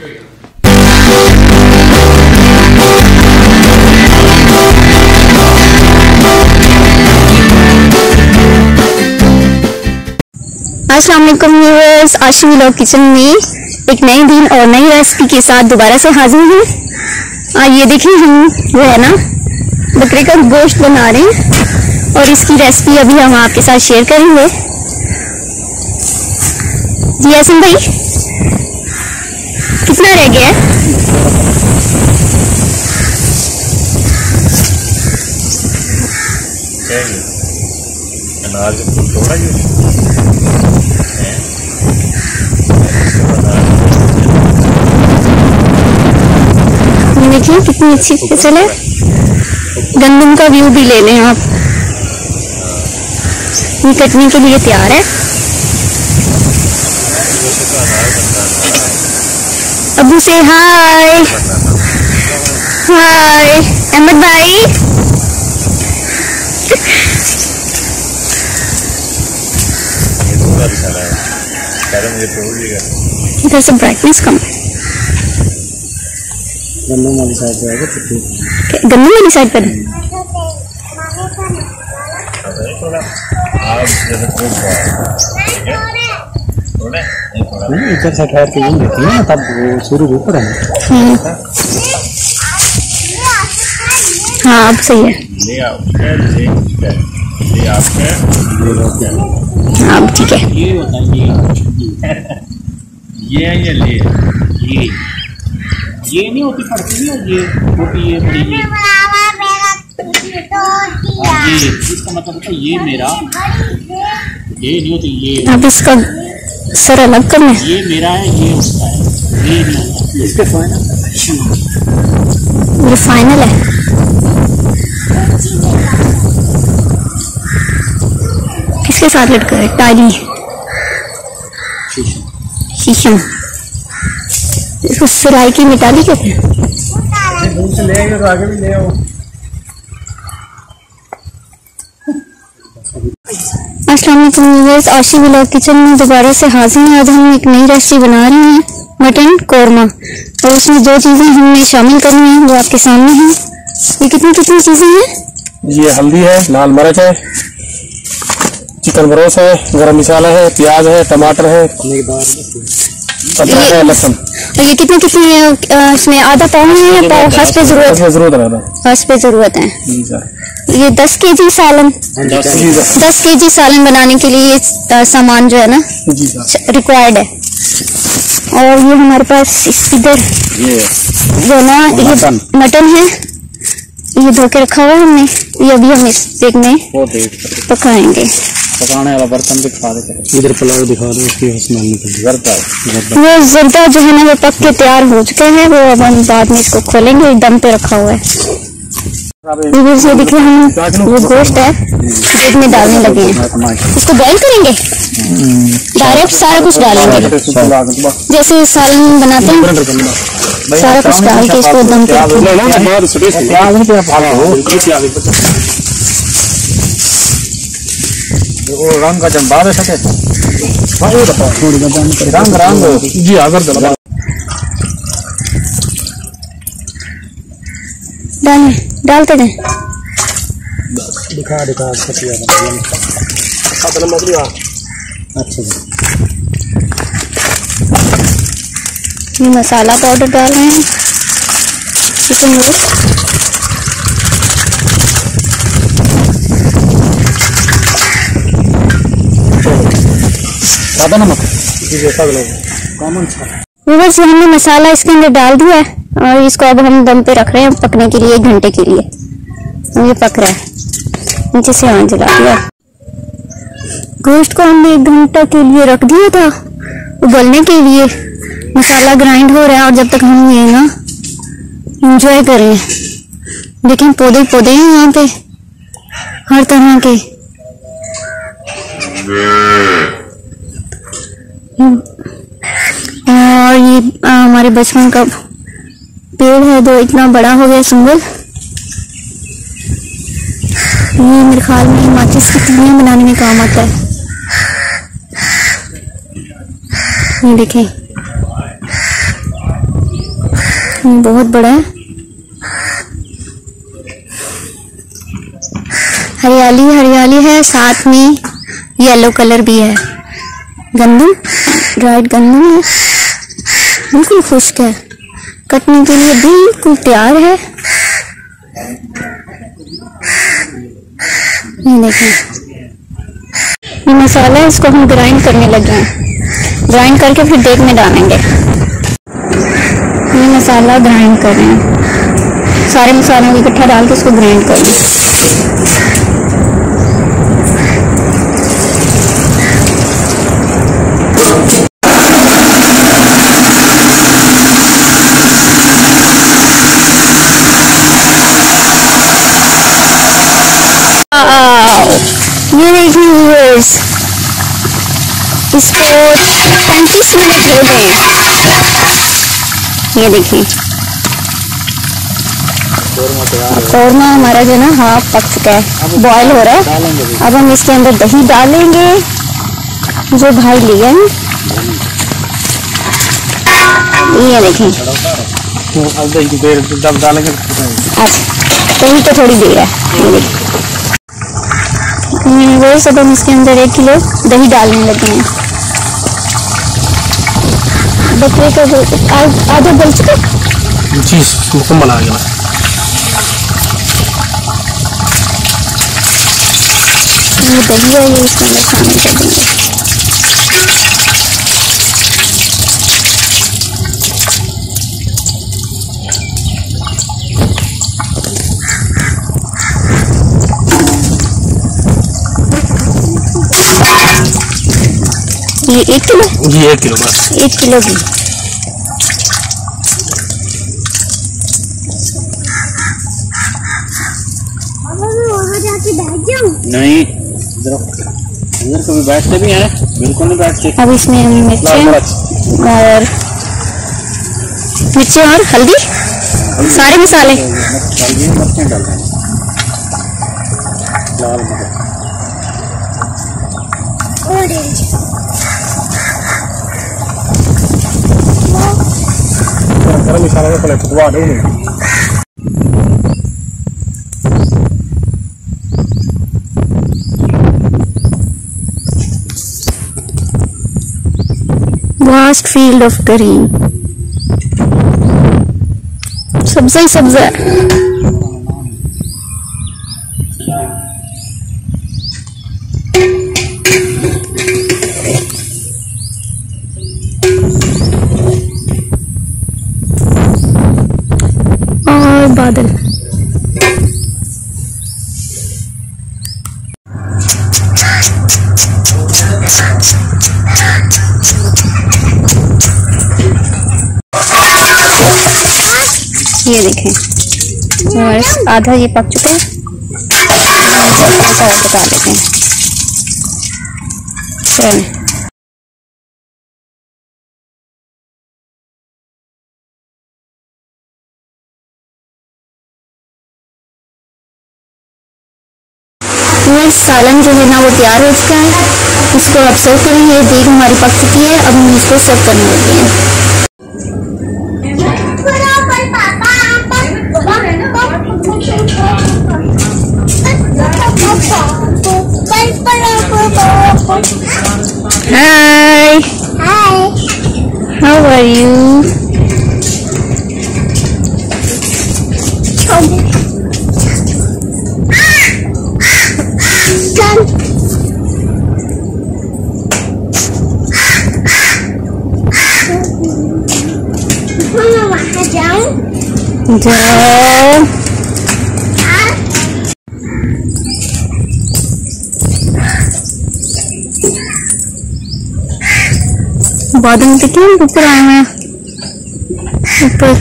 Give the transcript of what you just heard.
अस्सलाम वालेकुम व्यूअर्स, आशु vlog kitchen में एक नए दिन और नई रेसिपी के साथ दोबारा से हाजिर हूँ। ये देखिए हम जो है ना बकरे का गोश्त बना रहे हैं और इसकी रेसिपी अभी हम आपके साथ शेयर करेंगे। जी यासीन भाई, कितना रह गया है? अनाज थोड़ा देखिए कितनी अच्छी फसल है। गंदम का व्यू भी ले लें आप। ये कटने के लिए तैयार है। अबू से हाय। हाय अहमद भाई। इधर से ब्राइटनेस कम है। गंदम वाली साइड पे आएगा तो ठीक। गंदम वाली साइड पर इधर से ठहर के यूं देखिए ना, तब वो सूरज ऊपर है। हाँ अब सही है। हाँ अब ठीक है। ये बताइए ये नहीं होती पड़ती है, ये होती है बड़ी ये इसका मतलब है ये मेरा, ये नहीं होती ये। अब इसका सर अलग करना है। ये मेरा है, ये उसका है, ये नहीं होता। इसके फाइनल ये फाइनल है। किसके साथ लटका है? टाली शीशम। इसको सिराई की मिटाली कहते हैं। तो आगे भी ले आओ। अस्सलाम वालेकुम व्यूअर्स, आशु व्लॉग किचन में दोबारा से हाजिर हैं। आज हम एक नई रेसिपी बना रहे हैं, मटन कोरमा, और उसमें दो चीज़ें हमने शामिल करनी है वो आपके सामने हैं। ये कितनी चीज़ें हैं? ये हल्दी है, लाल मिर्च है, चिकन ब्रोस है, गरम मसाला है, प्याज है, टमाटर है, अदरक है, लहसुन। और ये कितने इसमें आधा पाव है या पाव हंस पे जरूरत है? ये 10 केजी सालन, 10 केजी सालन बनाने के लिए ये सामान जो है ना रिक्वायर्ड है। और ये हमारे पास इधर जो ना ये मटन है, ये धो के रखा हुआ है हमने। ये अभी हम इस देग में पकाएंगे। पकाने वाला बर्तन भी खा देते। इधर पुलाव दिखा दो, उसकी स्मेल निकल। वो ज़र्दा जो है ना वो पक के तैयार हो चुका है। वो अब हम बाद में इसको खोलेंगे। दम पे रखा हुआ है। ये देखिए हम ये गोश्त है देग में डालने लगे हैं। इसको बॉईल करेंगे, डायरेक्ट सारा कुछ डालेंगे जैसे सालन बनाते हैं। सारा कुछ डाल के इसको दम पे रंग का जम बाद सके रंग जी अगर डालते जाए। दिखा अच्छा जी। ये मसाला पाउडर डाल रहे हैं, चिकन रोस्ट, सादा नमक कॉमन। व्यूअर्स हमने मसाला इसके अंदर डाल दिया है और इसको अब हम दम पे रख रहे हैं पकने के लिए 1 घंटे के लिए। ये पक रहा है, नीचे से आंच जला दिया। गोश्त को हमने 1 घंटा के लिए रख दिया था उबलने के लिए। मसाला ग्राइंड हो रहा है और जब तक हम ये ना एंजॉय करें। देखें पौधे हैं यहाँ पे हर तरह के। और ये हमारे बचपन का पेड़ है जो इतना बड़ा हो गया सुंगल। ये मेरे ख्याल में माचिस की तीलियां बनाने में काम आता है। ये देखें बहुत बड़ा है। हरियाली हरियाली है, साथ में येलो कलर भी है। गंदम, ड्राइड गंदम है, बिल्कुल खुश्क है, कटने के लिए बिल्कुल तैयार है। ये देखें, ये मसाला है, इसको हम ग्राइंड करने लगे हैं। ग्राइंड करके फिर देग में डालेंगे। ये मसाला ग्राइंड कर रहे हैं, सारे मसालों को इकट्ठा डाल के इसको ग्राइंड कर लें। ये देखिए व्यूअर्स, इसको 35 मिनट हो गए हैं। ये देखिए कौरमा हमारा जो ना हाफ पक चुका है, बॉयल हो रहा है। अब हम इसके अंदर दही डालेंगे जो भाई लिया है। ये देखें, अच्छा दही तो थोड़ी देर है। ये देखिए वो सब हम इसके अंदर 1 किलो दही डालने लगे हैं। बकरे का आधा गल चुका जी, मुकम्मल आ गया। ये दही है, ये इसके अंदर शामिल कर देंगे। ये 1 किलो जी, 1 किलो बस, 1 किलो की। नहीं, इधर कभी बैठते भी हैं, बिल्कुल नहीं बैठते। अब इसमें हम मिर्चें और हल्दी, सारे मसाले मिर्चें डाल दें, लाल मिर्च, गरम मसाला को पहले फुटवा दो। Vast field of green, सब्जा ही सब्जा। और बादल, ये देखें बस आधा ये पक चुका है। और पका लेते हैं। चल सालन जो है ना वो तैयार हो चुका है। इसको अब सर्व करेंगे। देग हमारी पक चुकी है, अब हम इसको सर्व करने लगे हैं। Hi. Hi. How are you? जाओ। बादल कितने ऊपर आए हैं ऊपर।